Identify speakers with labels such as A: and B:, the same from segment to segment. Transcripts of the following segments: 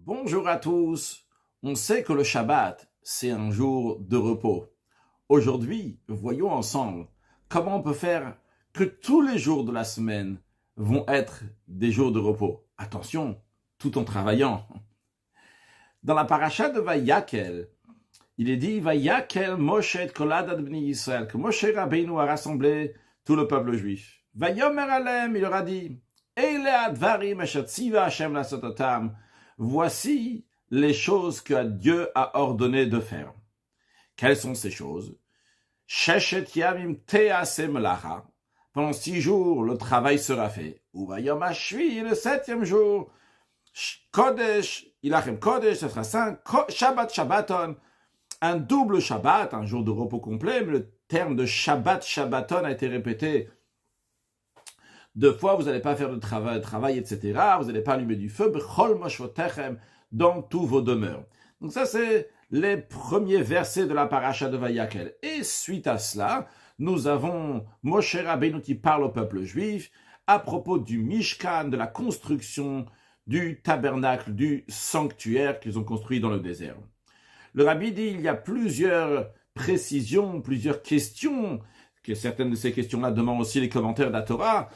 A: Bonjour à tous. On sait que le Shabbat, c'est un jour de repos. Aujourd'hui, voyons ensemble comment on peut faire que tous les jours de la semaine vont être des jours de repos. Attention, tout en travaillant. Dans la paracha de Vayakel, il est dit Vayakel Moshe et Kolad ad Bnei Yisrael, que Moshe Rabbeinu a rassemblé tout le peuple juif. Vayomer alem, il leur a dit Eile advarim asher tziva Hashem lasototam. Voici les choses que Dieu a ordonné de faire. Quelles sont ces choses? Sheshet yamim te'aseh melacha. Pendant 6 jours, le travail sera fait. Uvayom hashvi, le 7e jour. Kodesh, ilachem kodesh, ce sera saint. Shabbat shabbaton. Un double Shabbat, un jour de repos complet, mais le terme de Shabbat shabbaton a été répété 2 fois. Vous n'allez pas faire de travail, etc. Vous n'allez pas allumer du feu. Bechol moshvotechem, dans tous vos demeures. Donc ça, c'est les premiers versets de la paracha de Vayakel. Et suite à cela, nous avons Moshe Rabbeinu qui parle au peuple juif à propos du Mishkan, de la construction du tabernacle, du sanctuaire qu'ils ont construit dans le désert. Le Rabbi dit il y a plusieurs précisions, plusieurs questions, que certaines de ces questions-là demandent aussi les commentaires de la Torah.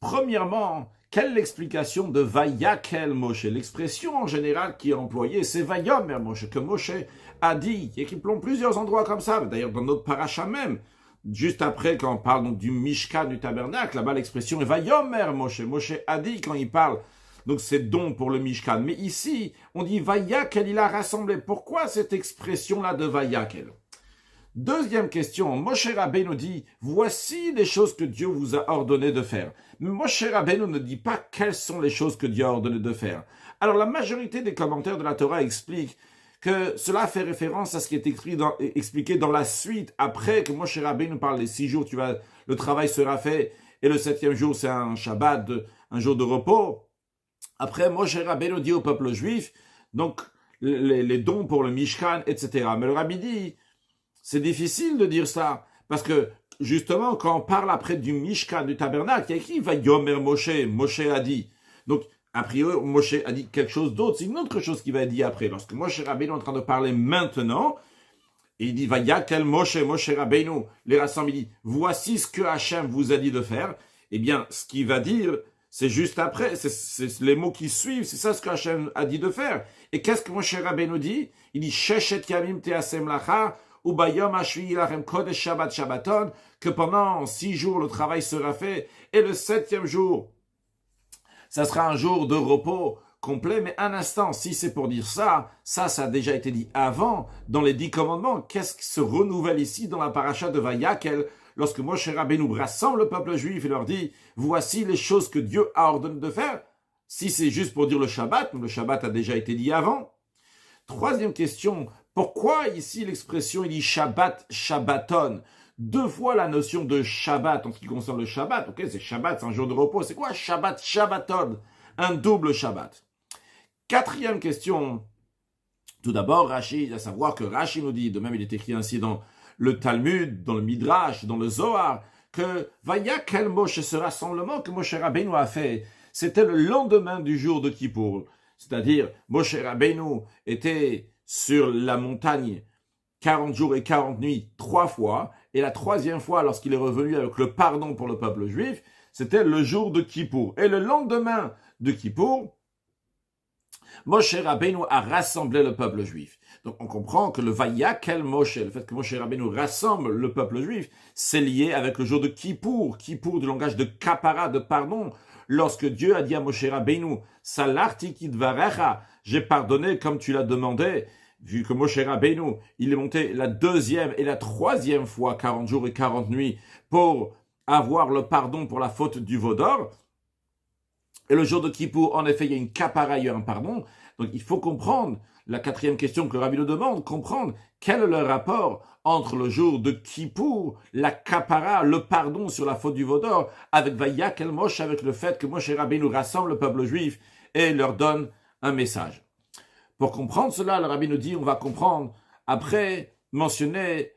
A: Premièrement, quelle est l'explication de Vayakel Moshe? L'expression en général qui est employée, c'est Vayomer Moshe, que Moshe a dit, et qui plombe plusieurs endroits comme ça, d'ailleurs dans notre paracha même, juste après quand on parle donc du Mishkan, du tabernacle, là-bas l'expression est Vayomer Moshe. Moshe a dit quand il parle, donc c'est don pour le Mishkan. Mais ici, on dit Vayakel, il a rassemblé. Pourquoi cette expression-là de Vayakel? Deuxième question, Moshe Rabbeinu dit, voici les choses que Dieu vous a ordonné de faire. Mais Moshe Rabbeinu ne dit pas quelles sont les choses que Dieu a ordonné de faire. Alors la majorité des commentaires de la Torah expliquent que cela fait référence à ce qui est expliqué dans la suite, après que Moshe Rabbeinu parle les 6 jours, le travail sera fait, et le 7e jour c'est un Shabbat, un jour de repos. Après, Moshe Rabbeinu dit au peuple juif, donc les dons pour le Mishkan, etc. Mais le Rabbi dit, c'est difficile de dire ça, parce que justement, quand on parle après du Mishkan, du tabernacle, il y a écrit Vayomer Moshe, Moshe a dit. Donc, a priori, Moshe a dit quelque chose d'autre, c'est une autre chose qui va être dit après. Lorsque Moshe Rabbeinu est en train de parler maintenant, il dit Vayakel Moshe, Moshe Rabbeinu, les rassemble, il dit voici ce que Hachem vous a dit de faire. Eh bien, ce qu'il va dire, c'est juste après, c'est les mots qui suivent, c'est ça ce que Hachem a dit de faire. Et qu'est-ce que Moshe Rabbeinu dit? Il dit Sheshet yamim te'aseh melacha. Ubayom hashvi ilachem kodesh shabbat shabbaton, que pendant 6 jours le travail sera fait, et le 7e jour, ça sera un jour de repos complet. Mais un instant, si c'est pour dire ça a déjà été dit avant, dans les 10 commandements. Qu'est-ce qui se renouvelle ici dans la paracha de Vayakel, lorsque Moshe Rabbeinu rassemble le peuple juif et leur dit, voici les choses que Dieu a ordonné de faire? Si c'est juste pour dire le Shabbat a déjà été dit avant. Troisième question, pourquoi ici l'expression, il dit Shabbat, Shabbaton? 2 fois la notion de Shabbat en ce qui concerne le Shabbat. Ok, c'est Shabbat, c'est un jour de repos. C'est quoi Shabbat, Shabbaton? Un double Shabbat. 4e question. Tout d'abord, Rashi, à savoir que Rashi nous dit, de même il est écrit ainsi dans le Talmud, dans le Midrash, dans le Zohar, que Vayakel Moshe, ce rassemblement que Moshe Rabbeinu a fait, c'était le lendemain du jour de Kippour. C'est-à-dire, Moshe Rabbeinu était sur la montagne 40 jours et 40 nuits 3 fois, et la 3e fois, lorsqu'il est revenu avec le pardon pour le peuple juif, c'était le jour de Kippour. Et le lendemain de Kippour, Moshe Rabbeinu a rassemblé le peuple juif. Donc on comprend que le Vayakel Moshe, le fait que Moshe Rabbeinu rassemble le peuple juif, c'est lié avec le jour de Kippour. Kippour du langage de kapara, de pardon. Lorsque Dieu a dit à Moshe Rabbeinu, Salarti kidvarecha, j'ai pardonné comme tu l'as demandé, vu que Moshe Rabbeinu, il est monté la 2e et la 3e fois, 40 jours et 40 nuits, pour avoir le pardon pour la faute du veau d'or. Et le jour de Kippour, en effet, il y a une kapara, il y a un pardon. Donc il faut comprendre, la 4e question que le Rabbi nous demande, comprendre quel est le rapport entre le jour de Kippour, la kapara, le pardon sur la faute du veau d'or, avec Vayakel Moshe, avec le fait que Moshe Rabbeinu rassemble le peuple juif et leur donne un message. Pour comprendre cela, le Rabbi nous dit, on va comprendre, après mentionner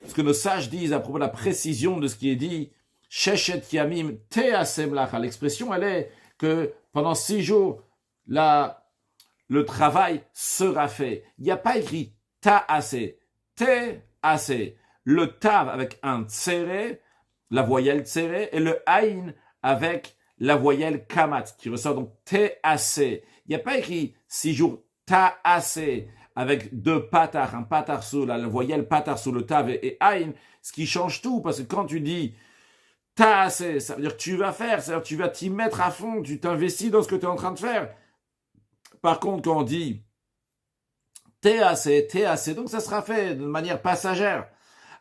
A: ce que nos sages disent à propos de la précision de ce qui est dit, Sheshet Yamim Te'aseh Melacha. L'expression, elle est que pendant 6 jours, le travail sera fait. Il n'y a pas écrit ta'aseh, t'aseh. Le tav avec un tsere, la voyelle tsere, et le aïn avec la voyelle kamat, qui ressort donc t'aseh. Il n'y a pas écrit 6 jours ta'aseh avec deux patar, un patar sous la voyelle patar sous le tav et aïn, ce qui change tout, parce que quand tu dis ta'aseh, ça veut dire que tu vas faire, c'est-à-dire que tu vas t'y mettre à fond, tu t'investis dans ce que tu es en train de faire. Par contre, quand on dit t'aseh, donc ça sera fait de manière passagère.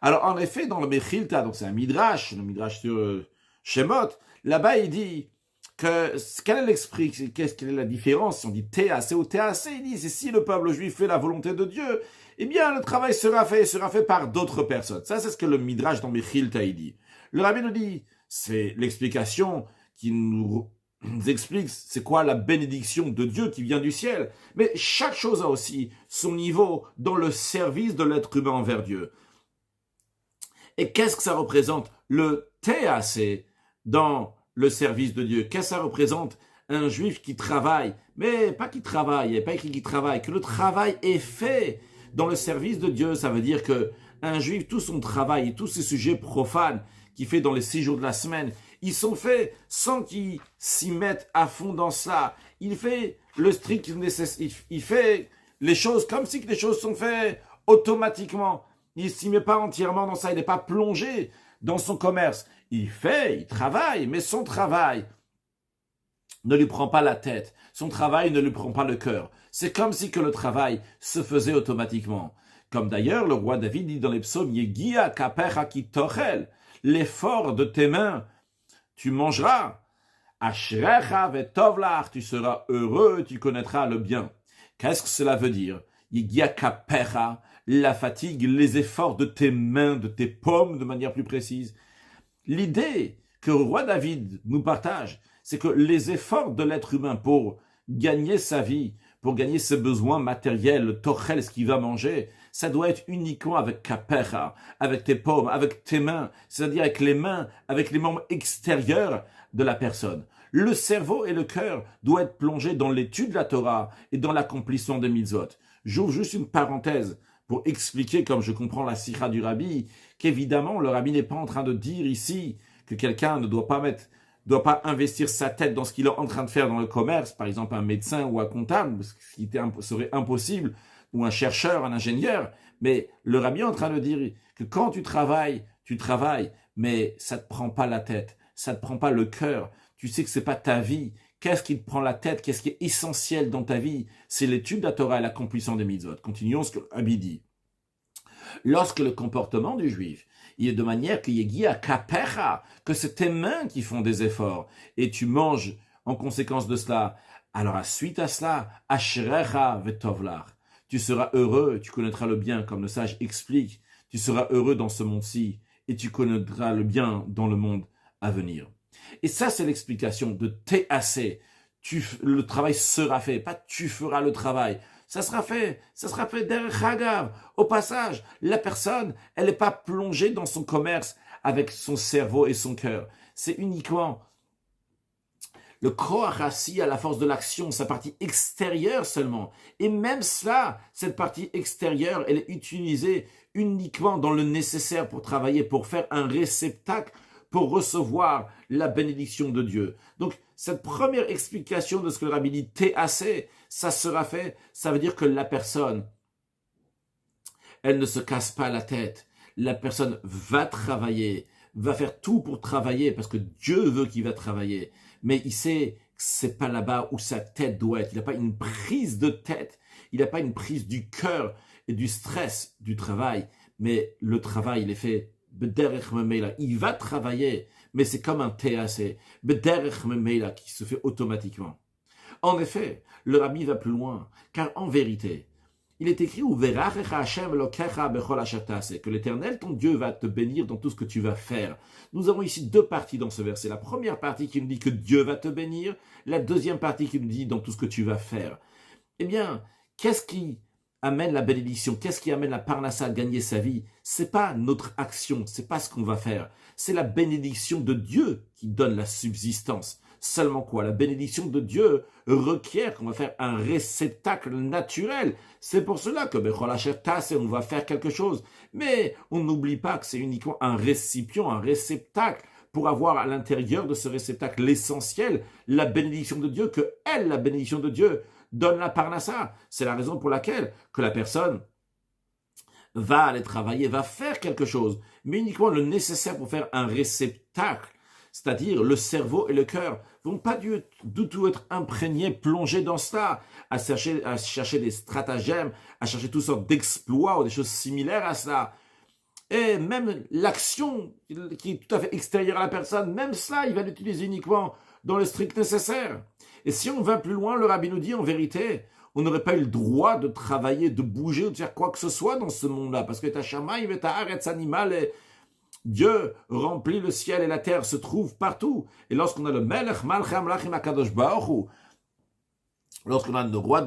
A: Alors, en effet, dans le Mechilta, donc c'est un midrash, le midrash sur Shemot, là-bas, il dit que, quelle est l'esprit, quelle est la différence si on dit t'aseh ou t'aseh, il dit, c'est si le peuple juif fait la volonté de Dieu, eh bien, le travail sera fait par d'autres personnes. Ça, c'est ce que le midrash dans Mechilta, il dit. Le rabbi nous dit, c'est l'explication qui nous explique c'est quoi la bénédiction de Dieu qui vient du ciel. Mais chaque chose a aussi son niveau dans le service de l'être humain envers Dieu. Et qu'est-ce que ça représente le t'aseh dans le service de Dieu? Qu'est-ce que ça représente un juif qui travaille? Mais pas qui travaille, il n'y a pas écrit qui travaille, que le travail est fait dans le service de Dieu. Ça veut dire que un juif, tout son travail et tous ses sujets profanes qu'il fait dans les 6 jours de la semaine, ils sont faits sans qu'il s'y mette à fond dans ça. Il fait le strict nécessaire, il fait les choses comme si les choses sont faites automatiquement. Il ne s'y met pas entièrement dans ça, il n'est pas plongé dans son commerce. Il travaille, mais son travail ne lui prend pas la tête. Son travail ne lui prend pas le cœur. C'est comme si que le travail se faisait automatiquement. Comme d'ailleurs le roi David dit dans les psaumes, Yegia kapecha ki tochel, l'effort de tes mains, tu mangeras. Ashrecha vetovlach, tu seras heureux, tu connaîtras le bien. Qu'est-ce que cela veut dire? Yegia kapecha, la fatigue, les efforts de tes mains, de tes paumes, de manière plus précise. L'idée que le roi David nous partage, c'est que les efforts de l'être humain pour gagner sa vie, pour gagner ses besoins matériels, le tochel, ce qu'il va manger, ça doit être uniquement avec kapecha, avec tes paumes, avec tes mains, c'est-à-dire avec les mains, avec les membres extérieurs de la personne. Le cerveau et le cœur doivent être plongés dans l'étude de la Torah et dans l'accomplissement des mitzvot. J'ouvre juste une parenthèse pour expliquer, comme je comprends la sikha du rabbi, qu'évidemment, le rabbi n'est pas en train de dire ici que quelqu'un ne doit pas investir sa tête dans ce qu'il est en train de faire dans le commerce, par exemple un médecin ou un comptable, ce qui serait impossible, ou un chercheur, un ingénieur. Mais le rabbi est en train de dire que quand tu travailles, mais ça te prend pas la tête, ça te prend pas le cœur. Tu sais que c'est pas ta vie. Qu'est-ce qui te prend la tête? Qu'est-ce qui est essentiel dans ta vie? C'est l'étude de la Torah et l'accomplissement des mitzvot. Continuons ce que le rabbi dit. Lorsque le comportement du juif, il est de manière qu'il y a kapecha, que c'est tes mains qui font des efforts, et tu manges en conséquence de cela, alors à suite à cela, ashrecha vetovlach, tu seras heureux, tu connaîtras le bien, comme le sage explique, tu seras heureux dans ce monde-ci, et tu connaîtras le bien dans le monde à venir. Et ça, c'est l'explication de t'aseh. Le travail sera fait, pas tu feras le travail. Ça sera fait derrière Hagav. Au passage, la personne, elle n'est pas plongée dans son commerce avec son cerveau et son cœur. C'est uniquement le Koach Hassi à la force de l'action, sa partie extérieure seulement. Et même cela, cette partie extérieure, elle est utilisée uniquement dans le nécessaire pour travailler, pour faire un réceptacle, pour recevoir la bénédiction de Dieu. Donc, cette première explication de ce que le rabbi dit, t'aseh, ça sera fait, ça veut dire que la personne, elle ne se casse pas la tête. La personne va travailler, va faire tout pour travailler, parce que Dieu veut qu'il va travailler. Mais il sait que c'est pas là-bas où sa tête doit être. Il n'a pas une prise de tête, il n'a pas une prise du cœur et du stress du travail. Mais le travail, il est fait. Il va travailler, mais c'est comme un t'aseh, qui se fait automatiquement. En effet, le rabbi va plus loin, car en vérité, il est écrit que l'Éternel, ton Dieu, va te bénir dans tout ce que tu vas faire. Nous avons ici 2 parties dans ce verset. La première partie qui nous dit que Dieu va te bénir, la deuxième partie qui nous dit dans tout ce que tu vas faire. Eh bien, qu'est-ce qui amène la bénédiction? Qu'est-ce qui amène la parnassa à gagner sa vie? C'est pas notre action, c'est pas ce qu'on va faire. C'est la bénédiction de Dieu qui donne la subsistance. Seulement quoi? La bénédiction de Dieu requiert qu'on va faire un réceptacle naturel. C'est pour cela que Bechol Asher Taseh, on va faire quelque chose. Mais on n'oublie pas que c'est uniquement un récipient, un réceptacle, pour avoir à l'intérieur de ce réceptacle l'essentiel, la bénédiction de Dieu, que elle, la bénédiction de Dieu, donne la parnassa. C'est la raison pour laquelle que la personne va aller travailler, va faire quelque chose, mais uniquement le nécessaire pour faire un réceptacle, c'est-à-dire le cerveau et le cœur, vont pas du tout être imprégnés, plongés dans cela, à chercher des stratagèmes, à chercher toutes sortes d'exploits ou des choses similaires à cela. Et même l'action qui est tout à fait extérieure à la personne, même ça, il va l'utiliser uniquement dans le strict nécessaire. Et si on va plus loin, le rabbi nous dit en vérité, on n'aurait pas eu le droit de travailler, de bouger ou de faire quoi que ce soit dans ce monde-là, parce que ta shamaïm et ta haaretz animal, et Dieu remplit le ciel et la terre, se trouve partout. Et lorsqu'on a le melech malchei amlachim akadosh baruch hu, lorsqu'on a le roi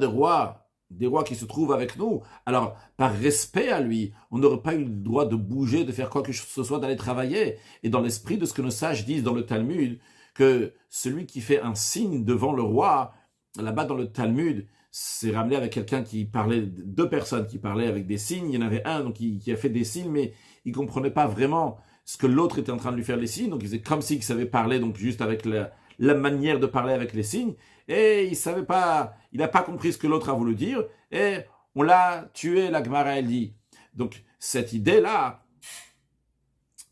A: des rois qui se trouvent avec nous, alors par respect à lui, on n'aurait pas eu le droit de bouger, de faire quoi que ce soit, d'aller travailler. Et dans l'esprit de ce que nos sages disent dans le Talmud, que celui qui fait un signe devant le roi, là-bas dans le Talmud, c'est ramené avec quelqu'un qui parlait, deux personnes qui parlaient avec des signes. Il y en avait un donc qui a fait des signes, mais il comprenait pas vraiment ce que l'autre était en train de lui faire les signes. Donc il faisait comme s'il savait parler, donc juste avec la manière de parler avec les signes. Et il savait pas, il n'a pas compris ce que l'autre a voulu dire. Et on l'a tué, la Gemara elle dit. Donc cette idée-là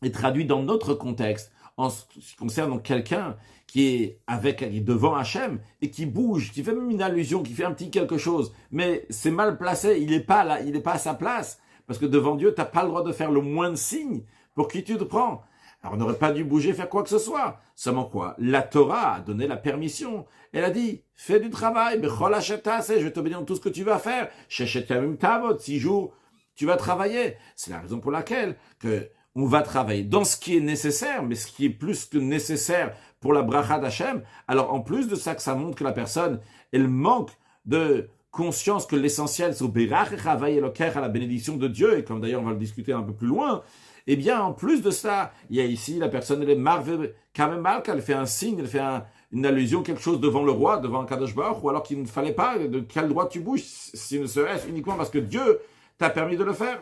A: est traduite dans notre contexte en ce qui concerne donc quelqu'un qui est devant Hachem et qui bouge, qui fait même une allusion, qui fait un petit quelque chose, mais c'est mal placé, il n'est pas là, il n'est pas à sa place, parce que devant Dieu, tu n'as pas le droit de faire le moins de signes pour qui tu te prends. Alors on n'aurait pas dû bouger, faire quoi que ce soit. Seulement quoi? La Torah a donné la permission. Elle a dit, fais du travail, bechol asher taseh, je vais t'obéir dans tout ce que tu vas faire. Sheshet yamim ta'avod, 6 jours, tu vas travailler. C'est la raison pour laquelle que on va travailler dans ce qui est nécessaire, mais ce qui est plus que nécessaire pour la bracha d'Hachem. Alors, en plus de ça, que ça montre que la personne, elle manque de conscience que l'essentiel, c'est au berach echavai elokecha, à la bénédiction de Dieu, et comme d'ailleurs on va le discuter un peu plus loin, eh bien, en plus de ça, il y a ici, la personne, elle est marve, quand même mal, elle fait un signe, elle fait une allusion, quelque chose devant le roi, devant Kadosh Baruch, ou alors qu'il ne fallait pas, de quel droit tu bouges, si ne serait-ce uniquement parce que Dieu t'a permis de le faire.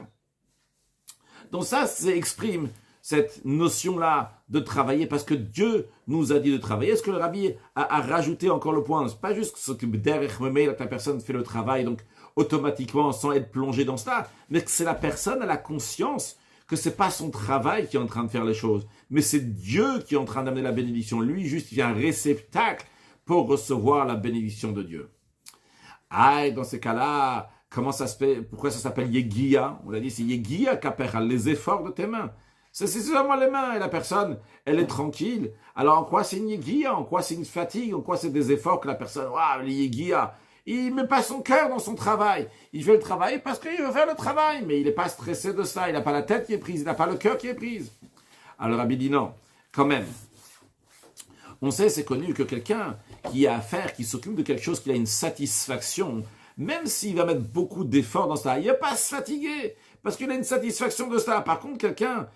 A: Donc ça exprime cette notion-là de travailler parce que Dieu nous a dit de travailler. Est-ce que le rabbi a rajouté encore le point? C'est pas juste ce que derech memei, la personne fait le travail, donc automatiquement sans être plongé dans cela, mais que c'est la personne à la conscience que c'est pas son travail qui est en train de faire les choses, mais c'est Dieu qui est en train d'amener la bénédiction. Lui, juste, il y a un réceptacle pour recevoir la bénédiction de Dieu. Ah, et dans ces cas-là, comment ça se fait? Pourquoi ça s'appelle Yegia? On l'a dit, c'est Yegia Kapecha, les efforts de tes mains. C'est seulement les mains, et la personne, elle est tranquille. Alors, en quoi c'est une Yegia? En quoi c'est une fatigue? En quoi c'est des efforts que la personne, waouh, les Yegia, il met pas son cœur dans son travail. Il fait le travail parce qu'il veut faire le travail, mais il n'est pas stressé de ça. Il n'a pas la tête qui est prise, il n'a pas le cœur qui est prise. Alors, Rabbi dit non, quand même. On sait, c'est connu que quelqu'un qui a affaire, qui s'occupe de quelque chose, qui a une satisfaction, même s'il va mettre beaucoup d'efforts dans ça, il ne va pas se fatiguer, parce qu'il a une satisfaction de ça. Par contre, quelqu'un,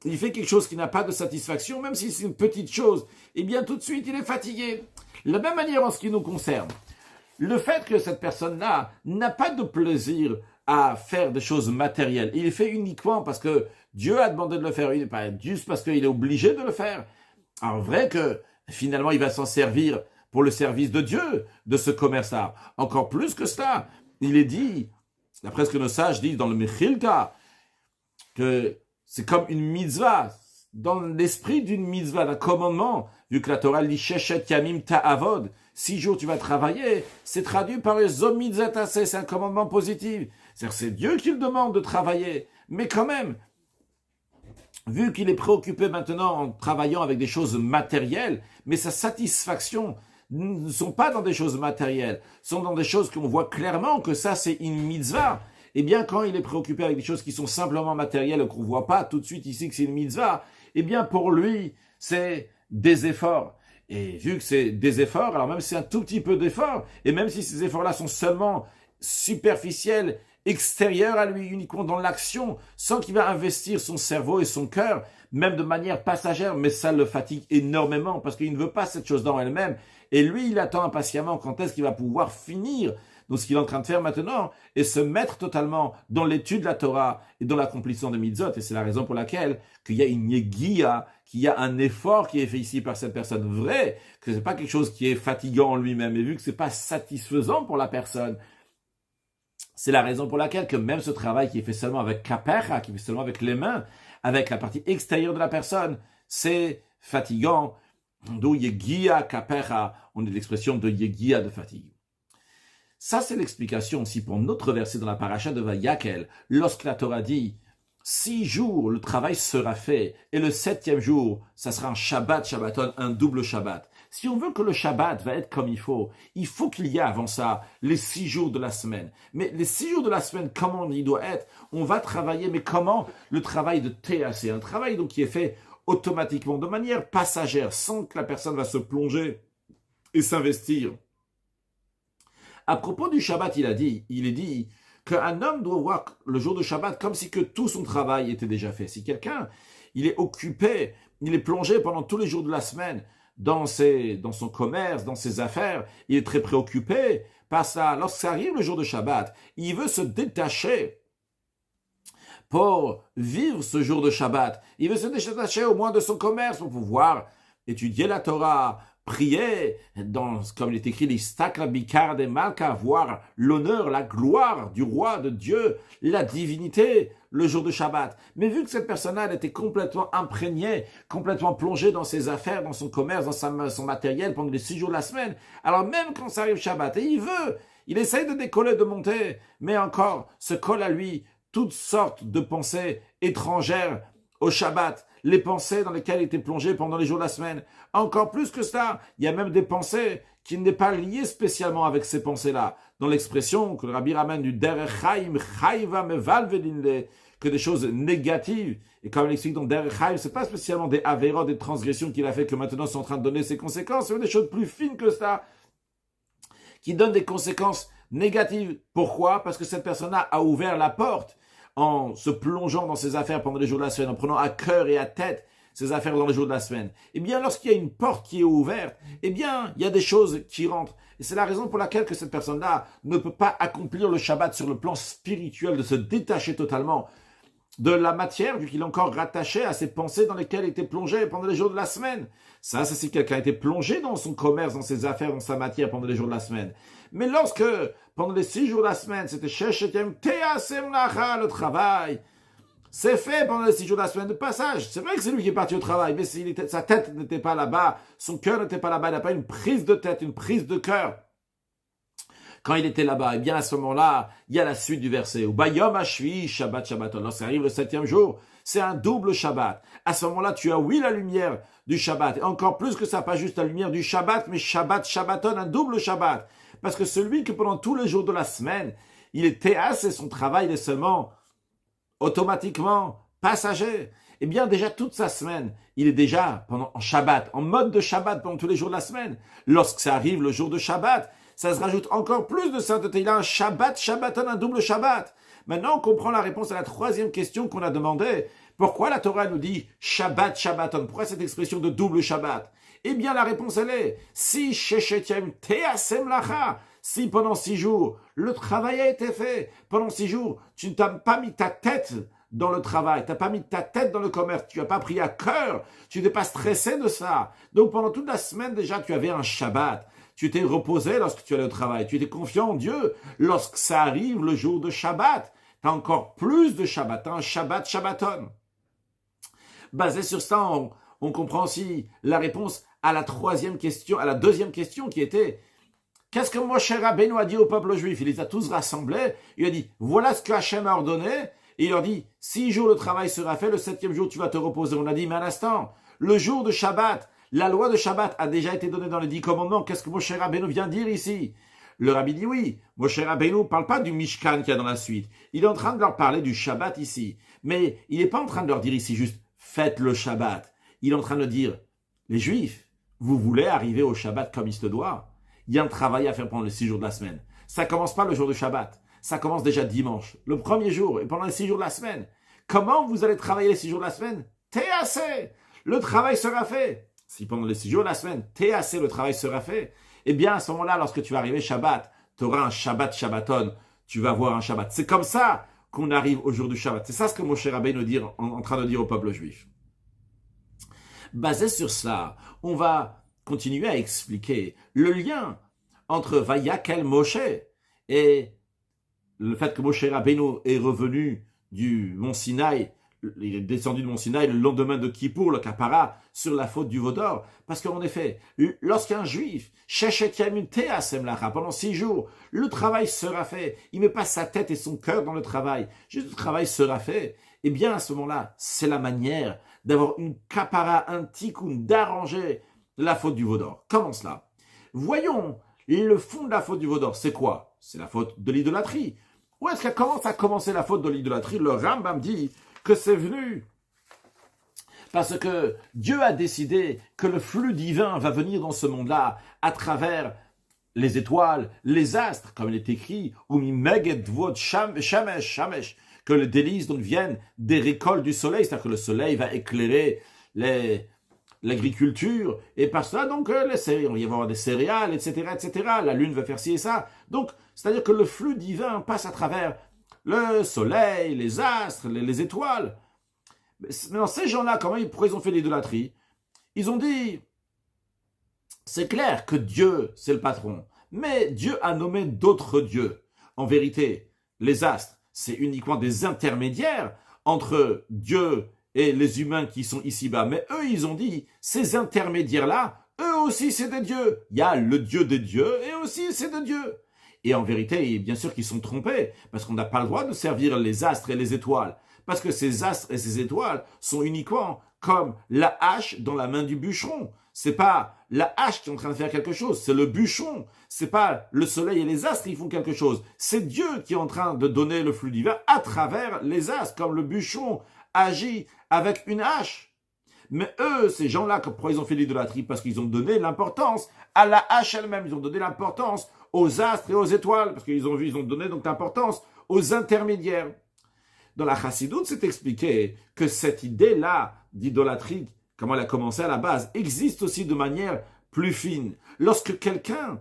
A: il fait quelque chose qui n'a pas de satisfaction, même si c'est une petite chose, eh bien tout de suite, il est fatigué. De la même manière en ce qui nous concerne, le fait que cette personne-là n'a pas de plaisir à faire des choses matérielles, il le fait uniquement parce que Dieu a demandé de le faire, pas juste parce qu'il est obligé de le faire. Alors vrai que finalement, il va s'en servir pour le service de Dieu, de ce commerce-là. Encore plus que cela, il est dit, d'après ce que nos sages disent dans le Mechilta, que c'est comme une mitzvah, dans l'esprit d'une mitzvah, d'un commandement, vu que la Torah dit Sheshet Yamim Ta'avod, 6 jours tu vas travailler, c'est traduit par les Zom Mitzatase, c'est un commandement positif. C'est-à-dire c'est Dieu qui le demande de travailler, mais quand même, vu qu'il est préoccupé maintenant en travaillant avec des choses matérielles, mais sa satisfaction ne sont pas dans des choses matérielles, sont dans des choses qu'on voit clairement que ça c'est une mitzvah. Eh bien, quand il est préoccupé avec des choses qui sont simplement matérielles et qu'on ne voit pas tout de suite ici que c'est une mitzvah, eh bien pour lui, c'est des efforts. Et vu que c'est des efforts, alors même si c'est un tout petit peu d'efforts, et même si ces efforts-là sont seulement superficiels extérieure à lui, uniquement dans l'action, sans qu'il va investir son cerveau et son cœur, même de manière passagère, mais ça le fatigue énormément parce qu'il ne veut pas cette chose dans elle-même. Et lui, il attend impatiemment quand est-ce qu'il va pouvoir finir donc ce qu'il est en train de faire maintenant et se mettre totalement dans l'étude de la Torah et dans l'accomplissement de mitzvot. Et c'est la raison pour laquelle qu'il y a une yegia, qu'il y a un effort qui est fait ici par cette personne. Vrai que c'est pas quelque chose qui est fatigant en lui-même, et vu que c'est pas satisfaisant pour la personne, c'est la raison pour laquelle que même ce travail qui est fait seulement avec kapera, qui est fait seulement avec les mains, avec la partie extérieure de la personne, c'est fatigant. D'où yegia kapera, on a l'expression de yegia de fatigue. Ça, c'est l'explication aussi pour notre verset dans la paracha de Vayakel, lorsque la Torah dit 6 jours le travail sera fait et le 7e jour, ça sera un Shabbat, Shabbaton, un double Shabbat. Si on veut que le Shabbat va être comme il faut qu'il y ait avant ça les 6 jours de la semaine. Mais les 6 jours de la semaine, comment il doit être? On va travailler, mais comment? Le travail de TAC, un travail donc qui est fait automatiquement, de manière passagère, sans que la personne va se plonger et s'investir. À propos du Shabbat, il est dit qu'un homme doit voir le jour de Shabbat comme si que tout son travail était déjà fait. Si quelqu'un, il est occupé, il est plongé pendant tous les jours de la semaine dans son commerce, dans ses affaires, il est très préoccupé par ça. Lorsque ça arrive le jour de Shabbat, il veut se détacher pour vivre ce jour de Shabbat. Il veut se détacher au moins de son commerce pour pouvoir étudier la Torah, prier, comme il est écrit, l'istakla bikar de malka, voir l'honneur, la gloire du roi, de Dieu, la divinité, le jour de Shabbat. Mais vu que cette personne-là, elle était complètement imprégnée, complètement plongée dans ses affaires, dans son commerce, dans son matériel pendant les 6 jours de la semaine, alors même quand ça arrive Shabbat, et il essaye de décoller, de monter, mais encore, se colle à lui toutes sortes de pensées étrangères au Shabbat, les pensées dans lesquelles il était plongé pendant les jours de la semaine. Encore plus que ça, il y a même des pensées qui n'est pas liées spécialement avec ces pensées-là. Dans l'expression que le Rabbi ramène du Derech Chaim, Chayva Meval Vedinle, que des choses négatives. Et comme il explique dans Derech Chaim, c'est pas spécialement des avérots, des transgressions qu'il a fait que maintenant sont en train de donner ses conséquences, c'est des choses plus fines que ça, qui donnent des conséquences négatives. Pourquoi? Parce que cette personne-là a ouvert la porte en se plongeant dans ses affaires pendant les jours de la semaine, en prenant à cœur et à tête ses affaires dans les jours de la semaine. Eh bien, lorsqu'il y a une porte qui est ouverte, eh bien, il y a des choses qui rentrent. Et c'est la raison pour laquelle que cette personne-là ne peut pas accomplir le Shabbat sur le plan spirituel, de se détacher totalement de la matière, vu qu'il est encore rattaché à ses pensées dans lesquelles il était plongé pendant les jours de la semaine. Ça, c'est si quelqu'un était plongé dans son commerce, dans ses affaires, dans sa matière pendant les jours de la semaine. Mais lorsque, pendant les 6 jours de la semaine, c'était Sheshetem Teasem Lacha, le travail, c'est fait pendant les 6 jours de la semaine de passage. C'est vrai que c'est lui qui est parti au travail, mais sa tête n'était pas là-bas, son cœur n'était pas là-bas, il n'a pas une prise de tête, une prise de cœur. Quand il était là-bas, eh bien à ce moment-là, il y a la suite du verset. Bayom Ashvi, Shabbat Shabbaton. Lorsqu'arrive le 7e jour, c'est un double Shabbat. À ce moment-là, tu as oui la lumière du Shabbat. Et encore plus que ça, pas juste la lumière du Shabbat, mais Shabbat Shabbaton, un double Shabbat. Parce que celui que pendant tous les jours de la semaine, il est théas et son travail est seulement automatiquement passager. Eh bien, déjà toute sa semaine, il est déjà en Shabbat, en mode de Shabbat pendant tous les jours de la semaine. Lorsque ça arrive le jour de Shabbat, ça se rajoute encore plus de sainteté. Il a un Shabbat, Shabbaton, un double Shabbat. Maintenant, on comprend la réponse à la 3e question qu'on a demandé. Pourquoi la Torah nous dit Shabbat, Shabbaton? Pourquoi cette expression de double Shabbat? Eh bien, la réponse, elle est, si Sheshetiem Teasem Lacha, si pendant 6 jours, le travail a été fait, pendant 6 jours, tu ne t'as pas mis ta tête dans le travail, tu n'as pas mis ta tête dans le commerce, tu n'as pas pris à cœur, tu n'es pas stressé de ça. Donc, pendant toute la semaine, déjà, tu avais un Shabbat. Tu t'es reposé lorsque tu allais au travail. Tu étais confiant en Dieu. Lorsque ça arrive le jour de Shabbat, tu as encore plus de Shabbat. Tu as un Shabbat, Shabbaton. Basé sur ça, on comprend aussi la réponse à la 3e question, à la 2e question qui était qu'est-ce que Moshe Rabbeinu a dit au peuple juif? Il les a tous rassemblés. Il a dit voilà ce que Hachem a ordonné. Et il leur dit 6 jours le travail sera fait, le 7e jour tu vas te reposer. On a dit mais un instant, le jour de Shabbat, la loi de Shabbat a déjà été donnée dans les 10 commandements. Qu'est-ce que Moshe Rabbeinu vient dire ici? Le rabbi dit oui. Moshe Rabbeinu ne parle pas du Mishkan qu'il y a dans la suite. Il est en train de leur parler du Shabbat ici. Mais il n'est pas en train de leur dire ici juste faites le Shabbat. Il est en train de dire les Juifs, vous voulez arriver au Shabbat comme il se doit? Il y a un travail à faire pendant les 6 jours de la semaine. Ça commence pas le jour de Shabbat. ça commence déjà dimanche, le premier jour, et pendant les 6 jours de la semaine. Comment vous allez travailler les 6 jours de la semaine? TAC, le travail sera fait. Si pendant les 6 jours de la semaine, TAC, le travail sera fait, eh bien à ce moment-là, lorsque tu vas arriver Shabbat, tu auras un Shabbat Shabbaton, tu vas voir un Shabbat. C'est comme ça qu'on arrive au jour du Shabbat. C'est ça ce que Moshe Rabbeinu est en train de dire au peuple juif. Basé sur cela, on va continuer à expliquer le lien entre Vayakel Moshe et le fait que Moshe Rabbeinu est revenu du mont Sinaï, il est descendu du mont Sinaï le lendemain de Kippour, le Kapara, sur la faute du veau d'or. Parce qu'en effet, lorsqu'un juif, pendant 6 jours, le travail sera fait, il met pas sa tête et son cœur dans le travail, juste le travail sera fait, eh bien à ce moment-là, c'est la manière d'avoir une Kapara, un tikkun, d'arranger la faute du veau d'or. Comment cela? Voyons le fond de la faute du veau d'or, c'est quoi? C'est la faute de l'idolâtrie. Où est-ce qu'elle a commencé la faute de l'idolâtrie? Le Rambam dit que c'est venu parce que Dieu a décidé que le flux divin va venir dans ce monde-là à travers les étoiles, les astres, comme il est écrit, que les délices donc viennent des récoltes du soleil, c'est-à-dire que le soleil va éclairer l'agriculture, et par cela, donc, il va y avoir des céréales, etc., etc. La lune va faire ci et ça. Donc, c'est-à-dire que le flux divin passe à travers le soleil, les astres, les étoiles. Maintenant, ces gens-là, pourquoi ils ont fait l'idolâtrie? Ils ont dit, c'est clair que Dieu, c'est le patron, mais Dieu a nommé d'autres dieux. En vérité, les astres, c'est uniquement des intermédiaires entre Dieu et les humains qui sont ici-bas. Mais eux, ils ont dit, ces intermédiaires-là, eux aussi, c'est des dieux. Il y a le Dieu des dieux et aussi, c'est des dieux. Et en vérité, bien sûr qu'ils sont trompés, parce qu'on n'a pas le droit de servir les astres et les étoiles. Parce que ces astres et ces étoiles sont uniquement comme la hache dans la main du bûcheron. C'est pas la hache qui est en train de faire quelque chose, c'est le bûcheron. C'est pas le soleil et les astres qui font quelque chose. C'est Dieu qui est en train de donner le flux divin à travers les astres, comme le bûcheron agit avec une hache. Mais eux, ces gens-là, pourquoi ils ont fait l'idolâtrie? Parce qu'ils ont donné l'importance à la hache elle-même. Ils ont donné l'importance aux astres et aux étoiles, parce qu'ils ont donné donc l'importance aux intermédiaires. Dans la Chassidoute, c'est expliqué que cette idée-là d'idolâtrie, comment elle a commencé à la base, existe aussi de manière plus fine. Lorsque quelqu'un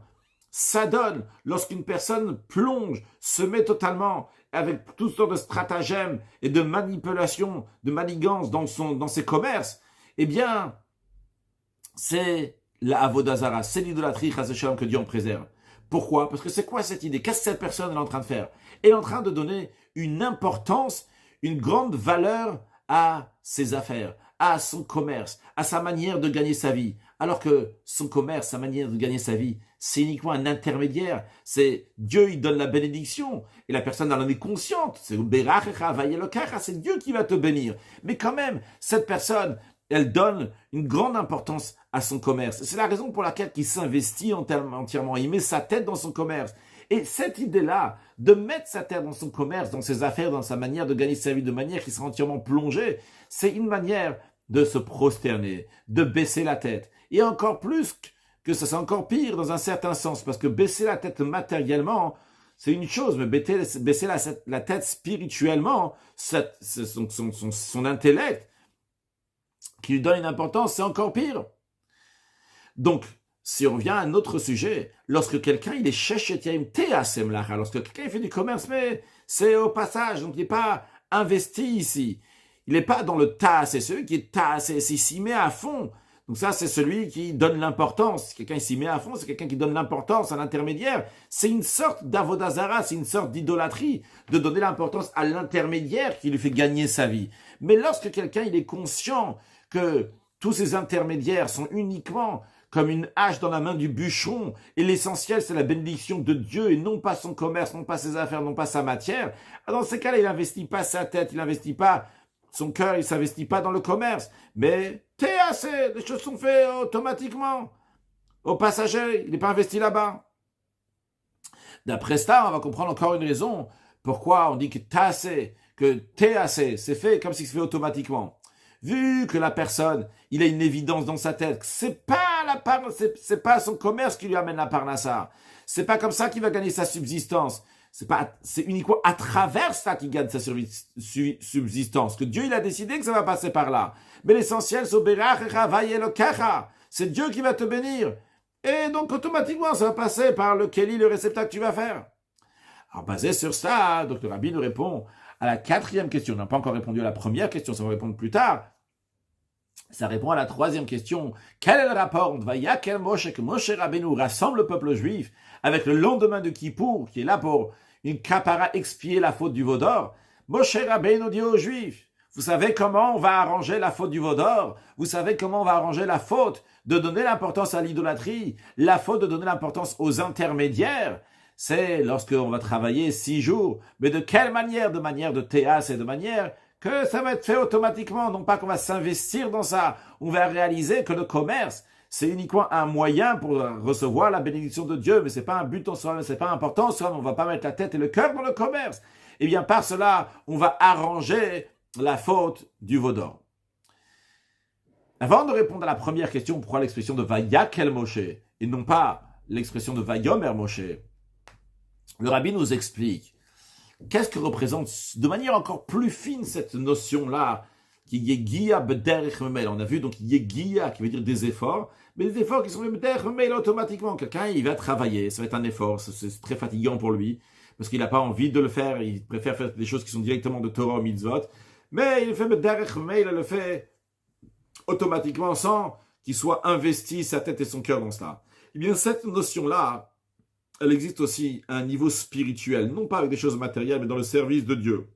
A: s'adonne, lorsqu'une personne plonge, se met totalement avec toutes sortes de stratagèmes et de manipulations, de manigances dans ses commerces, eh bien, c'est la Avodazara, c'est l'idolâtrie, Chas v'Shalom, que Dieu en préserve. Pourquoi? Parce que c'est quoi cette idée? Qu'est-ce que cette personne est en train de faire? Elle est en train de donner une importance, une grande valeur à ses affaires, à son commerce, à sa manière de gagner sa vie. Alors que son commerce, sa manière de gagner sa vie, c'est uniquement un intermédiaire. C'est Dieu, il donne la bénédiction. Et la personne en est consciente. C'est Dieu qui va te bénir. Mais quand même, cette personne, elle donne une grande importance à son commerce. C'est la raison pour laquelle il s'investit entièrement. Il met sa tête dans son commerce. Et cette idée-là, de mettre sa tête dans son commerce, dans ses affaires, dans sa manière de gagner sa vie, de manière qui sera entièrement plongée, c'est une manière de se prosterner, de baisser la tête. Et encore plus que ça, c'est encore pire dans un certain sens, parce que baisser la tête matériellement, c'est une chose, mais baisser la tête spirituellement, son intellect, qui lui donne une importance, c'est encore pire. Donc, si on vient à un autre sujet, lorsque quelqu'un, il est sheshet-yaim te'asem lacha, lorsque quelqu'un fait du commerce, mais c'est au passage, donc il n'est pas investi ici. Il n'est pas dans le tas, c'est celui qui est tas, il s'y met à fond. Donc ça, c'est celui qui donne l'importance. Quelqu'un s'y met à fond, c'est quelqu'un qui donne l'importance à l'intermédiaire. C'est une sorte d'avodazara, c'est une sorte d'idolâtrie, de donner l'importance à l'intermédiaire qui lui fait gagner sa vie. Mais lorsque quelqu'un, il est conscient que tous ces intermédiaires sont uniquement comme une hache dans la main du bûcheron, et l'essentiel, c'est la bénédiction de Dieu, et non pas son commerce, non pas ses affaires, non pas sa matière, dans ces cas-là, il n'investit pas sa tête, il n'investit pas son cœur, il ne s'investit pas dans le commerce. Mais TAC, les choses sont faites automatiquement. Au passager, il n'est pas investi là-bas. D'après ça, on va comprendre encore une raison pourquoi on dit que TAC, c'est fait comme si c'est fait automatiquement. Vu que la personne, il a une évidence dans sa tête, c'est pas son commerce qui lui amène la parnassa. C'est pas comme ça qu'il va gagner sa subsistance. c'est uniquement à travers ça qu'il gagne sa subsistance, que Dieu, il a décidé que ça va passer par là. Mais l'essentiel, c'est Dieu qui va te bénir. Et donc, automatiquement, ça va passer par le keli, le réceptacle que tu vas faire. Alors, basé sur ça, donc le rabbi nous répond à la 4e question. On n'a pas encore répondu à la première question, ça va répondre plus tard. Ça répond à la 3e question. Quel est le rapport Vayakel Moshe, que Moshe Rabbeinu rassemble le peuple juif avec le lendemain de Kippour, qui est là pour une kapara expier la faute du veau d'or. Moshe Rabbeinu dit aux juifs, vous savez comment on va arranger la faute du veau d'or? Vous savez comment on va arranger la faute de donner l'importance à l'idolâtrie, la faute de donner l'importance aux intermédiaires? C'est lorsqu'on va travailler 6 jours. Mais de quelle manière? De manière de théas et de manière que ça va être fait automatiquement. Non pas qu'on va s'investir dans ça. On va réaliser que le commerce, c'est uniquement un moyen pour recevoir la bénédiction de Dieu, mais c'est pas un but en soi, c'est pas important en soi. On va pas mettre la tête et le cœur dans le commerce. Et bien par cela, on va arranger la faute du veau d'or. Avant de répondre à la première question, pourquoi l'expression de Vayakel Moshe et non pas l'expression de Vayomer Moshe, le rabbi nous explique qu'est-ce que représente de manière encore plus fine cette notion-là, qui est Yegia B'derech Memel. On a vu donc Yegia qui veut dire des efforts, mais des efforts qui sont B'derech Memel automatiquement. Quelqu'un, il va travailler, ça va être un effort, c'est très fatigant pour lui, parce qu'il n'a pas envie de le faire, il préfère faire des choses qui sont directement de Torah ou Mitzvot, mais il fait B'derech Memel, il le fait automatiquement sans qu'il soit investi sa tête et son cœur dans cela. Eh bien, cette notion-là, elle existe aussi à un niveau spirituel, non pas avec des choses matérielles, mais dans le service de Dieu.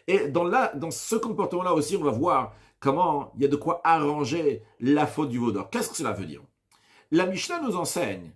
A: Et dans ce comportement-là aussi, on va voir comment il y a de quoi arranger la faute du veau d'or. Qu'est-ce que cela veut dire? La Mishnah nous enseigne,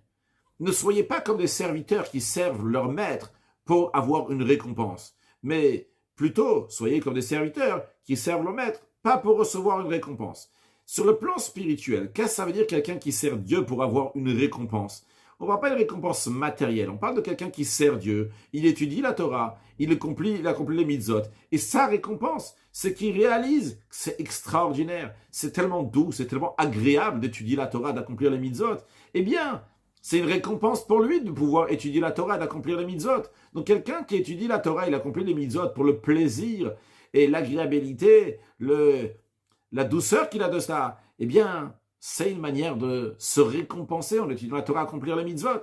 A: ne soyez pas comme des serviteurs qui servent leur maître pour avoir une récompense, mais plutôt, soyez comme des serviteurs qui servent leur maître, pas pour recevoir une récompense. Sur le plan spirituel, qu'est-ce que ça veut dire quelqu'un qui sert Dieu pour avoir une récompense? On ne parle pas de récompense matérielle, on parle de quelqu'un qui sert Dieu, il étudie la Torah, il accomplit les mitzvot, et sa récompense, c'est qu'il réalise, c'est extraordinaire, c'est tellement doux, c'est tellement agréable d'étudier la Torah, d'accomplir les mitzvot. Eh bien, c'est une récompense pour lui de pouvoir étudier la Torah, d'accomplir les mitzvot. Donc quelqu'un qui étudie la Torah, il accomplit les mitzvot pour le plaisir et l'agréabilité, la douceur qu'il a de ça, eh bien, c'est une manière de se récompenser en étudiant la Torah, accomplir les mitzvot.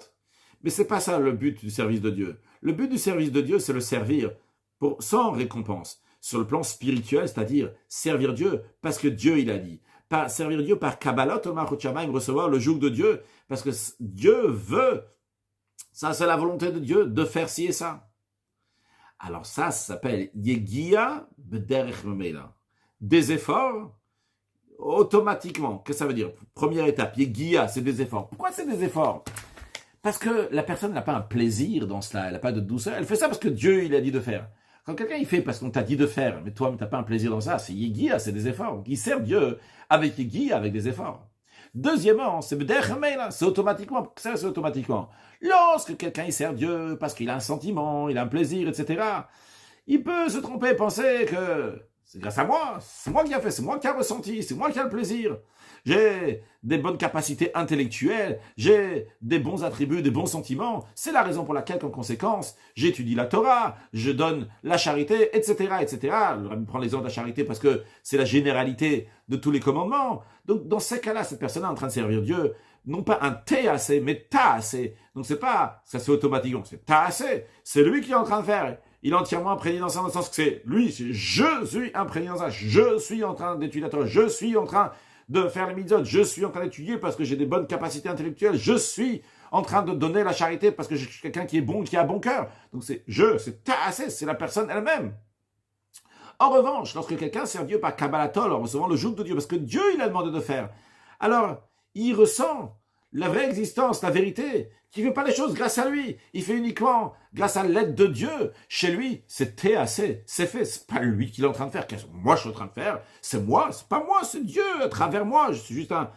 A: Mais c'est pas ça le but du service de Dieu. Le but du service de Dieu, c'est le servir sans récompense. Sur le plan spirituel, c'est-à-dire servir Dieu parce que Dieu, il a dit. Pas servir Dieu par Kabbalot, recevoir le joug de Dieu, parce que Dieu veut. Ça, c'est la volonté de Dieu de faire ci et ça. Alors ça s'appelle Yegia B'derech Memela. Des efforts automatiquement. Qu'est-ce que ça veut dire? Première étape, Yegia, c'est des efforts. Pourquoi c'est des efforts? Parce que la personne n'a pas un plaisir dans cela, elle n'a pas de douceur. Elle fait ça parce que Dieu, il a dit de faire. Quand quelqu'un, il fait parce qu'on t'a dit de faire, mais toi, tu n'as pas un plaisir dans ça, c'est Yegia, c'est des efforts. Donc, il sert Dieu avec Yegia, avec des efforts. Deuxièmement, c'est automatiquement. Ça, c'est automatiquement. Lorsque quelqu'un, il sert Dieu parce qu'il a un sentiment, il a un plaisir, etc., il peut se tromper et penser que c'est grâce à moi, c'est moi qui a fait, c'est moi qui a ressenti, c'est moi qui a le plaisir. J'ai des bonnes capacités intellectuelles, j'ai des bons attributs, des bons sentiments. C'est la raison pour laquelle, en conséquence, j'étudie la Torah, je donne la charité, etc., etc. Le rabbi prend l'exemple de la charité parce que c'est la généralité de tous les commandements. Donc, dans ces cas-là, cette personne est en train de servir Dieu, non pas un TAC, mais TAC. Donc, c'est pas, ça c'est automatiquement, c'est TAC. C'est lui qui est en train de faire. Il est entièrement imprégné dans ça, dans le sens que c'est lui, je suis imprégné dans ça, je suis en train d'étudier la Torah, je suis en train de faire les mitzvot, je suis en train d'étudier parce que j'ai des bonnes capacités intellectuelles, je suis en train de donner la charité parce que je suis quelqu'un qui est bon, qui a bon cœur. Donc c'est TAC, c'est la personne elle-même. En revanche, lorsque quelqu'un sert Dieu par Kabbalatol, en recevant le joug de Dieu, parce que Dieu il a demandé de faire, alors il ressent la vraie existence, la vérité, qui ne fait pas les choses grâce à lui. Il fait uniquement grâce à l'aide de Dieu. Chez lui, c'est TAC, c'est fait. C'est pas lui qui est en train de faire. Qu'est-ce que moi je suis en train de faire? C'est moi, c'est pas moi, c'est Dieu à travers moi. Je suis juste un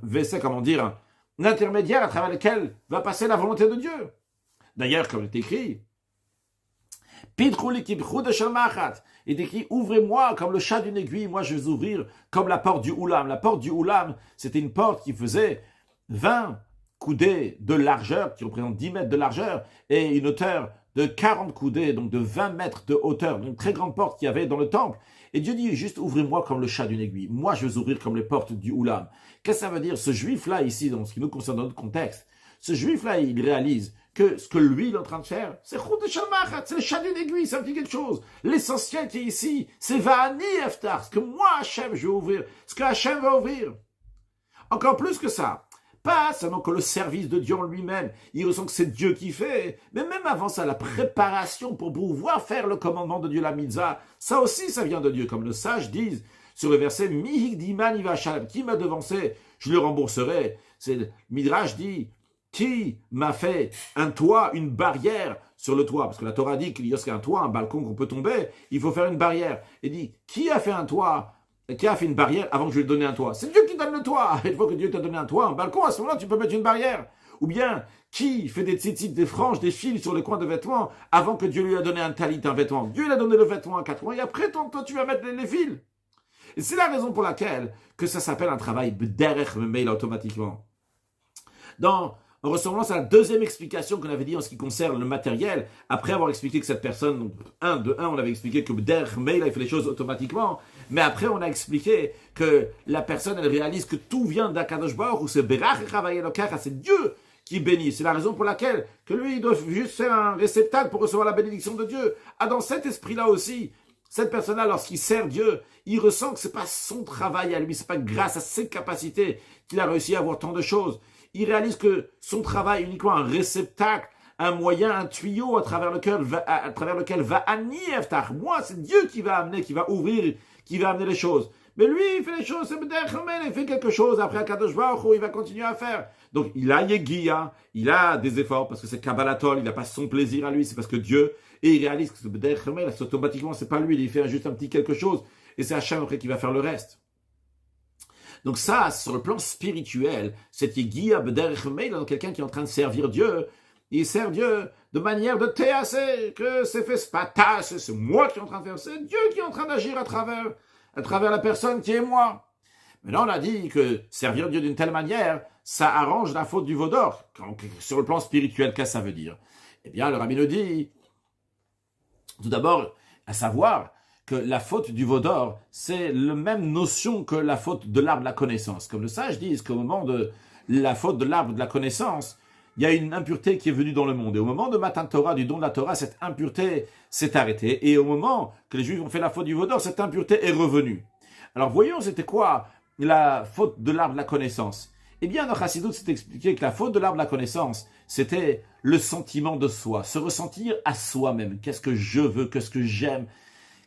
A: vaisseau, comment dire, un intermédiaire à travers lequel va passer la volonté de Dieu. D'ailleurs, comme il est écrit, il est écrit, ouvrez-moi comme le chat d'une aiguille, moi je vais ouvrir comme la porte du Oulam. La porte du Oulam, c'était une porte qui faisait 20 coudées de largeur, qui représentent 10 mètres de largeur, et une hauteur de 40 coudées, donc de 20 mètres de hauteur, une très grande porte qu'il y avait dans le temple. Et Dieu dit, juste ouvrez-moi comme le chat d'une aiguille. Moi, je vais ouvrir comme les portes du Oulam. Qu'est-ce que ça veut dire? Ce juif-là, ici, dans ce qui nous concerne dans notre contexte, ce juif-là, il réalise que ce que lui, il est en train de faire, c'est Chut de Shalmachat, c'est le chat d'une aiguille, ça me dit quelque chose. L'essentiel qui est ici, c'est Va'ani Eftar, ce que moi, Hachem, je vais ouvrir, ce que Hachem va ouvrir. Encore plus que ça. Pas seulement que le service de Dieu en lui-même, il ressent que c'est Dieu qui fait, mais même avant ça, la préparation pour pouvoir faire le commandement de Dieu, la mitzvah, ça aussi, ça vient de Dieu, comme le sage disent sur le verset Mihik Diman Iva Shalem, qui m'a devancé, je le rembourserai. C'est Midrash dit, qui m'a fait un toit, une barrière sur le toit, parce que la Torah dit qu'il y a un toit, un balcon qu'on peut tomber, il faut faire une barrière. Et dit, qui a fait un toit? Qui a fait une barrière avant que je lui donne un toit? C'est Dieu qui donne le toit. Une fois que Dieu t'a donné un toit, un balcon, à ce moment-là, tu peux mettre une barrière. Ou bien, qui fait des tzitzit, des franges, des fils sur les coins de vêtements avant que Dieu lui a donné un talit, un vêtement? Dieu lui a donné le vêtement à 4 mois et après, toi, tu vas mettre les fils. Et c'est la raison pour laquelle que ça s'appelle un travail b'derech mail automatiquement. En ressemblance à la deuxième explication qu'on avait dit en ce qui concerne le matériel, après avoir expliqué que cette personne, donc, on avait expliqué que derrière mail, il fait les choses automatiquement, mais après on a expliqué que la personne, elle réalise que tout vient d'Akadosh Baruch Hu, c'est Dieu qui bénit. C'est la raison pour laquelle que lui, il doit juste faire un réceptacle pour recevoir la bénédiction de Dieu. Ah, dans cet esprit-là aussi, cette personne-là, lorsqu'il sert Dieu, il ressent que c'est pas son travail à lui, c'est pas grâce à ses capacités qu'il a réussi à avoir tant de choses. Il réalise que son travail est uniquement un réceptacle, un moyen, un tuyau à travers lequel va Ani Eftar. Moi, c'est Dieu qui va amener, qui va ouvrir, qui va amener les choses. Mais lui, il fait les choses, il fait quelque chose. Après, Akadosh Baruch Hu, il va continuer à faire. Donc, il a Yegia, il a des efforts, parce que c'est Kabbalatol, il n'a pas son plaisir à lui, c'est parce que Dieu, et il réalise que c'est automatiquement, c'est pas lui, il fait juste un petit quelque chose, et c'est Hachem après qui va faire le reste. Donc ça, sur le plan spirituel, cette Yegia B'derech Meil, dans quelqu'un qui est en train de servir Dieu, il sert Dieu de manière de théasser, que c'est fait, c'est pas tasse, c'est moi qui est en train de faire, c'est Dieu qui est en train d'agir à travers la personne qui est moi. Maintenant, on a dit que servir Dieu d'une telle manière, ça arrange la faute du vaudor. Sur le plan spirituel, qu'est-ce que ça veut dire? Eh bien, le rabbi nous dit, tout d'abord, à savoir que la faute du vaudor, c'est la même notion que la faute de l'arbre de la connaissance. Comme le sage dit, qu'au moment de la faute de l'arbre de la connaissance, il y a une impureté qui est venue dans le monde. Et au moment de Matan Torah, du don de la Torah, cette impureté s'est arrêtée. Et au moment que les Juifs ont fait la faute du vaudor, cette impureté est revenue. Alors voyons, c'était quoi la faute de l'arbre de la connaissance? Eh bien, dans Chassidut, c'est expliqué que la faute de l'arbre de la connaissance, c'était le sentiment de soi, se ressentir à soi-même. Qu'est-ce que je veux, qu'est-ce que j'aime?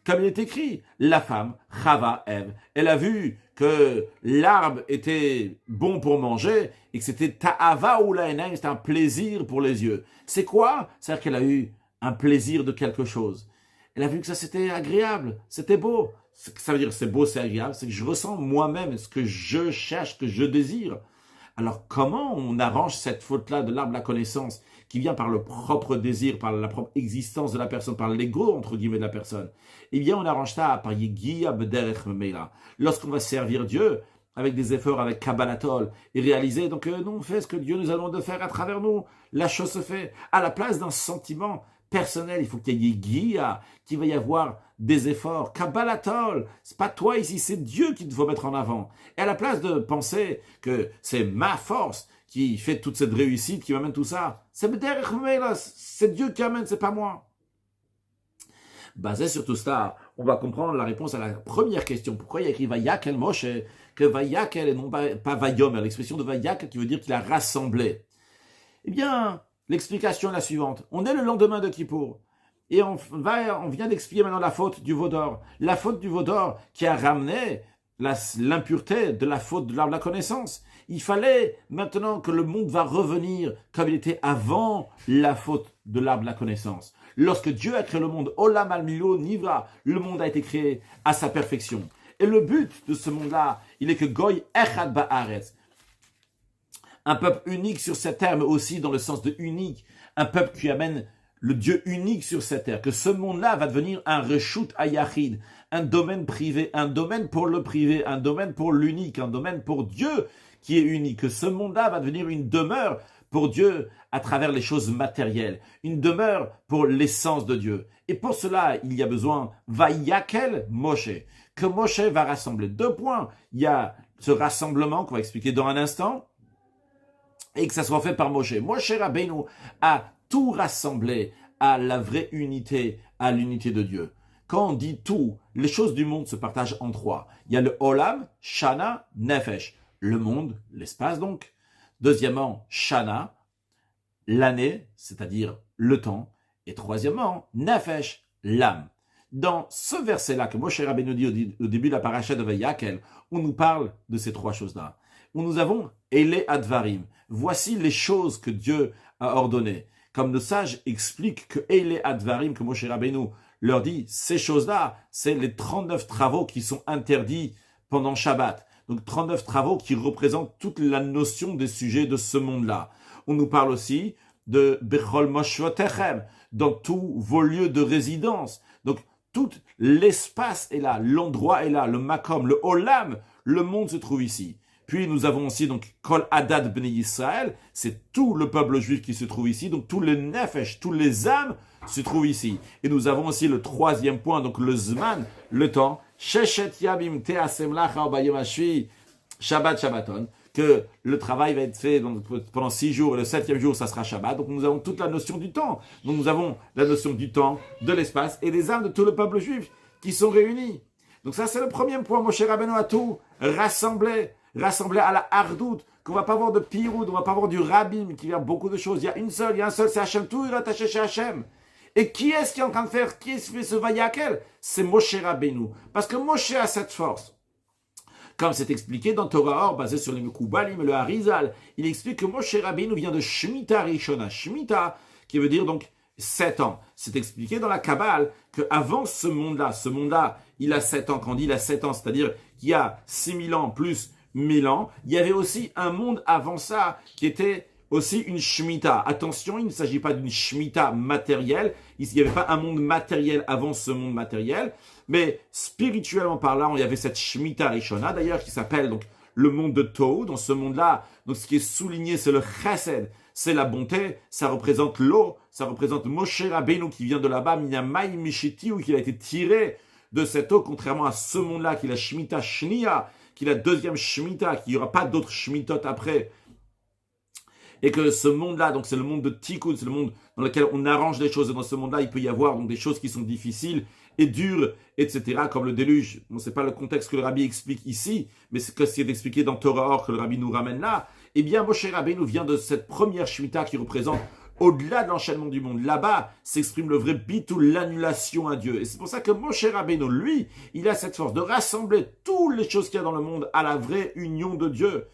A: Comme il est écrit, la femme, Chava, Ève, elle a vu que l'arbre était bon pour manger et que c'était ta'ava ou la'enaim, c'était un plaisir pour les yeux. C'est quoi? C'est-à-dire qu'elle a eu un plaisir de quelque chose. Elle a vu que ça c'était agréable, c'était beau. Ça veut dire c'est beau, c'est agréable, c'est que je ressens moi-même ce que je cherche, ce que je désire. Alors comment on arrange cette faute-là de l'arbre de la connaissance qui vient par le propre désir, par la propre existence de la personne, par l'ego entre guillemets de la personne? Eh bien on arrange ça par Yegia B'derech Meila. Lorsqu'on va servir Dieu avec des efforts, avec Kabbalatol, et réaliser donc nous on fait ce que Dieu nous a demandé de faire à travers nous, la chose se fait. À la place d'un sentiment personnel, il faut qu'il y ait Yegia, qu'il va y avoir des efforts. Kabbalatol, c'est pas toi ici, c'est Dieu qu'il faut mettre en avant. Et à la place de penser que c'est ma force qui fait toute cette réussite, qui m'amène tout ça, c'est Dieu qui amène, c'est pas moi. Basé sur tout cela, on va comprendre la réponse à la première question. Pourquoi il y a écrit Vayakel Moshe, que Vayakel et non pas Vayom, l'expression de Vayakel qui veut dire qu'il a rassemblé. Eh bien, l'explication est la suivante. On est le lendemain de Kippour. Et on vient d'expliquer maintenant la faute du vaudor. La faute du vaudor qui a ramené l'impureté de la faute de l'arbre de la connaissance. Il fallait maintenant que le monde va revenir comme il était avant la faute de l'arbre de la connaissance. Lorsque Dieu a créé le monde, Olam al-Milo Nivra, le monde a été créé à sa perfection. Et le but de ce monde-là, il est que Goy Echad Ba'aretz, un peuple unique sur cette terre, mais aussi dans le sens de unique, un peuple qui amène le Dieu unique sur cette terre, que ce monde-là va devenir un reshut ayachid, un domaine privé, un domaine pour le privé, un domaine pour l'unique, un domaine pour Dieu, qui est uni, que ce monde-là va devenir une demeure pour Dieu à travers les choses matérielles, une demeure pour l'essence de Dieu. Et pour cela, il y a besoin, Vayakel Moshe, que Moshe va rassembler. 2 points. Il y a ce rassemblement qu'on va expliquer dans un instant, et que ça soit fait par Moshe. Moshe Rabbeinu a tout rassemblé à la vraie unité, à l'unité de Dieu. Quand on dit tout, les choses du monde se partagent en 3. Il y a le Olam, Shana, Nefesh. Le monde, l'espace donc. Deuxièmement, Shana, l'année, c'est-à-dire le temps. Et troisièmement, Nefesh, l'âme. Dans ce verset-là que Moshe Rabbeinu dit au début de la paracha de Vayakel, on nous parle de ces 3 choses-là. Où nous avons Ele Advarim. Voici les choses que Dieu a ordonnées. Comme le sage explique que Ele Advarim, que Moshe Rabbeinu leur dit, ces choses-là, c'est les 39 travaux qui sont interdits pendant Shabbat. Donc 39 travaux qui représentent toute la notion des sujets de ce monde-là. On nous parle aussi de Bechol Moshvotechem, dans tous vos lieux de résidence. Donc tout l'espace est là, l'endroit est là, le makom, le olam, le monde se trouve ici. Puis nous avons aussi donc Kol Hadad Bnei Yisrael, c'est tout le peuple juif qui se trouve ici, donc tous les nefesh, tous les âmes se trouvent ici. Et nous avons aussi le 3e point, donc le zman, le temps, Sheshet Yamim Te'asem Lacha Bayom Hashvi, Shabbat Shabbaton, que le travail va être fait pendant 6 jours, et le 7e jour, ça sera Shabbat. Donc nous avons toute la notion du temps. Donc nous avons la notion du temps, de l'espace, et des âmes de tout le peuple juif qui sont réunis. Donc ça, c'est le 1er point. Moshe Rabbeinu a tout rassemblé à la hardout, qu'on va pas voir de piroud, on va pas voir du rabbim, qui vient beaucoup de choses. Il y a un seul, c'est Hachem, tout est rattaché chez Hachem. Et qui est-ce qui est en train de faire, qui est-ce qui fait ce vayakel? C'est Moshe Rabbeinu. Parce que Moshe a cette force. Comme c'est expliqué dans Torah Or, basé sur les Mekoubalim et le Harizal, il explique que Moshe Rabbeinu vient de Shemitah Rishona. Shemitah, qui veut dire donc 7 ans. C'est expliqué dans la Kabbale qu'avant ce monde-là, il a 7 ans. Quand on dit il a 7 ans, c'est-à-dire qu'il y a 6000 ans plus 1000 ans, il y avait aussi un monde avant ça qui était aussi une Shemitah. Attention, il ne s'agit pas d'une Shemitah matérielle. Il n'y avait pas un monde matériel avant ce monde matériel. Mais spirituellement parlant, il y avait cette Shemitah Rishona, d'ailleurs, qui s'appelle donc le monde de Tohu. Dans ce monde-là, donc ce qui est souligné, c'est le Chesed, c'est la bonté. Ça représente l'eau, ça représente Moshe Rabbeinu qui vient de là-bas, Minamai Mishiti, ou qu'il a été tiré de cette eau, contrairement à ce monde-là, qui est la Shemitah Shnia, qui est la 2e Shemitah, qu'il n'y aura pas d'autres Shemitot après. Et que ce monde-là, donc c'est le monde de Tikkun, c'est le monde dans lequel on arrange les choses. Et dans ce monde-là, il peut y avoir donc des choses qui sont difficiles et dures, etc., comme le déluge. Bon, c'est pas le contexte que le Rabbi explique ici, mais c'est ce qui est expliqué dans Torah Or que le Rabbi nous ramène là. Eh bien, Moshe Rabbeinu vient de cette première Shemitah qui représente au-delà de l'enchaînement du monde. Là-bas s'exprime le vrai bitul, l'annulation à Dieu. Et c'est pour ça que Moshe Rabbeinu, lui, il a cette force de rassembler toutes les choses qu'il y a dans le monde à la vraie union de Dieu.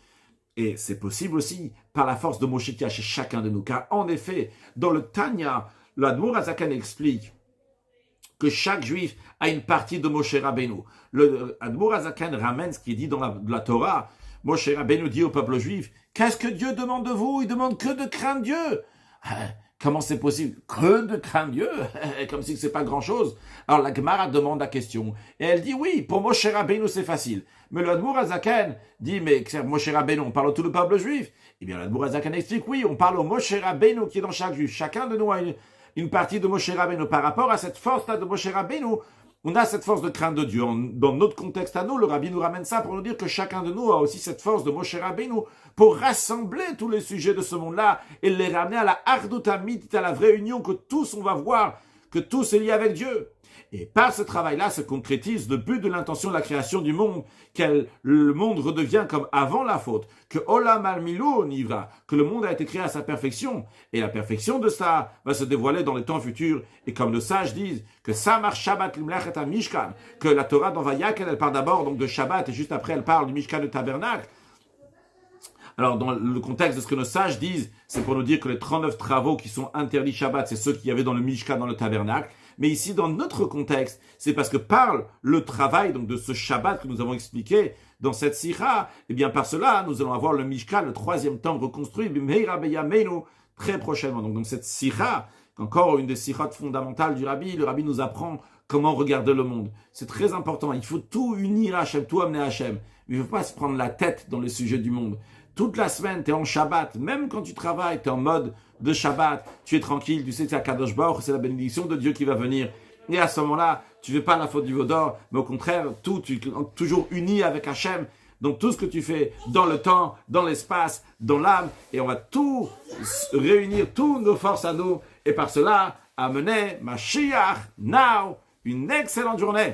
A: Et c'est possible aussi par la force de Moshe qui a chez chacun de nous. Car en effet, dans le Tanya, l'Admour Azakan explique que chaque juif a une partie de Moshe Rabbeinu. Le Admour Azakan ramène ce qui est dit dans la Torah. Moshe Rabbeinu dit au peuple juif, qu'est-ce que Dieu demande de vous? Il demande que de craindre Dieu. Comment c'est possible? Que de craindre Dieu? Comme si c'est pas grand-chose. Alors la Gemara demande la question. Et elle dit oui, pour Moshe Rabbeinu c'est facile. Mais l'Admour Azakan dit, mais Moshe Rabbeinu, on parle à tout le peuple juif. Eh bien l'Admour Azakan explique, oui, on parle au Moshe Rabbeinu qui est dans chaque juif. Chacun de nous a une partie de Moshe Rabbeinu. Par rapport à cette force-là de Moshe Rabbeinu, on a cette force de crainte de Dieu. Dans notre contexte à nous, le Rabbi nous ramène ça pour nous dire que chacun de nous a aussi cette force de Moshe Rabbeinu pour rassembler tous les sujets de ce monde-là et les ramener à la Ardutamit, à la vraie union, que tous on va voir, que tous est lié avec Dieu. Et par ce travail-là se concrétise le but de l'intention de la création du monde, que le monde redevient comme avant la faute, que Olam al-Milou nivra, que le monde a été créé à sa perfection, et la perfection de ça va se dévoiler dans les temps futurs, et comme le sage disent, que Samar Shabbat l'imlechet ha-Mishkan, que la Torah dans Vayakel, elle parle d'abord donc de Shabbat, et juste après elle parle du Mishkan, du tabernacle. Alors, dans le contexte de ce que nos sages disent, c'est pour nous dire que les 39 travaux qui sont interdits Shabbat, c'est ceux qu'il y avait dans le Mishkan, dans le tabernacle. Mais ici, dans notre contexte, c'est parce que par le travail donc de ce Shabbat que nous avons expliqué dans cette sikha, eh bien par cela, nous allons avoir le Mishkan, le 3e temple reconstruit, Bimheira Beyameinu, très prochainement. Donc dans cette sikha, encore une des sikhot fondamentales du Rabbi, le Rabbi nous apprend comment regarder le monde. C'est très important. Il faut tout unir à Hachem, tout amener à Hachem. Il ne faut pas se prendre la tête dans le sujet du monde. Toute la semaine, tu es en Shabbat. Même quand tu travailles, tu es en mode de Shabbat. Tu es tranquille. Tu sais que c'est Kadosh Baruch, c'est la bénédiction de Dieu qui va venir. Et à ce moment-là, tu ne fais pas la faute du veau d'or, mais au contraire, tu es toujours uni avec Hachem. Donc tout ce que tu fais dans le temps, dans l'espace, dans l'âme, et on va tout réunir, toutes nos forces à nous. Et par cela, amener Mashiach now. Une excellente journée.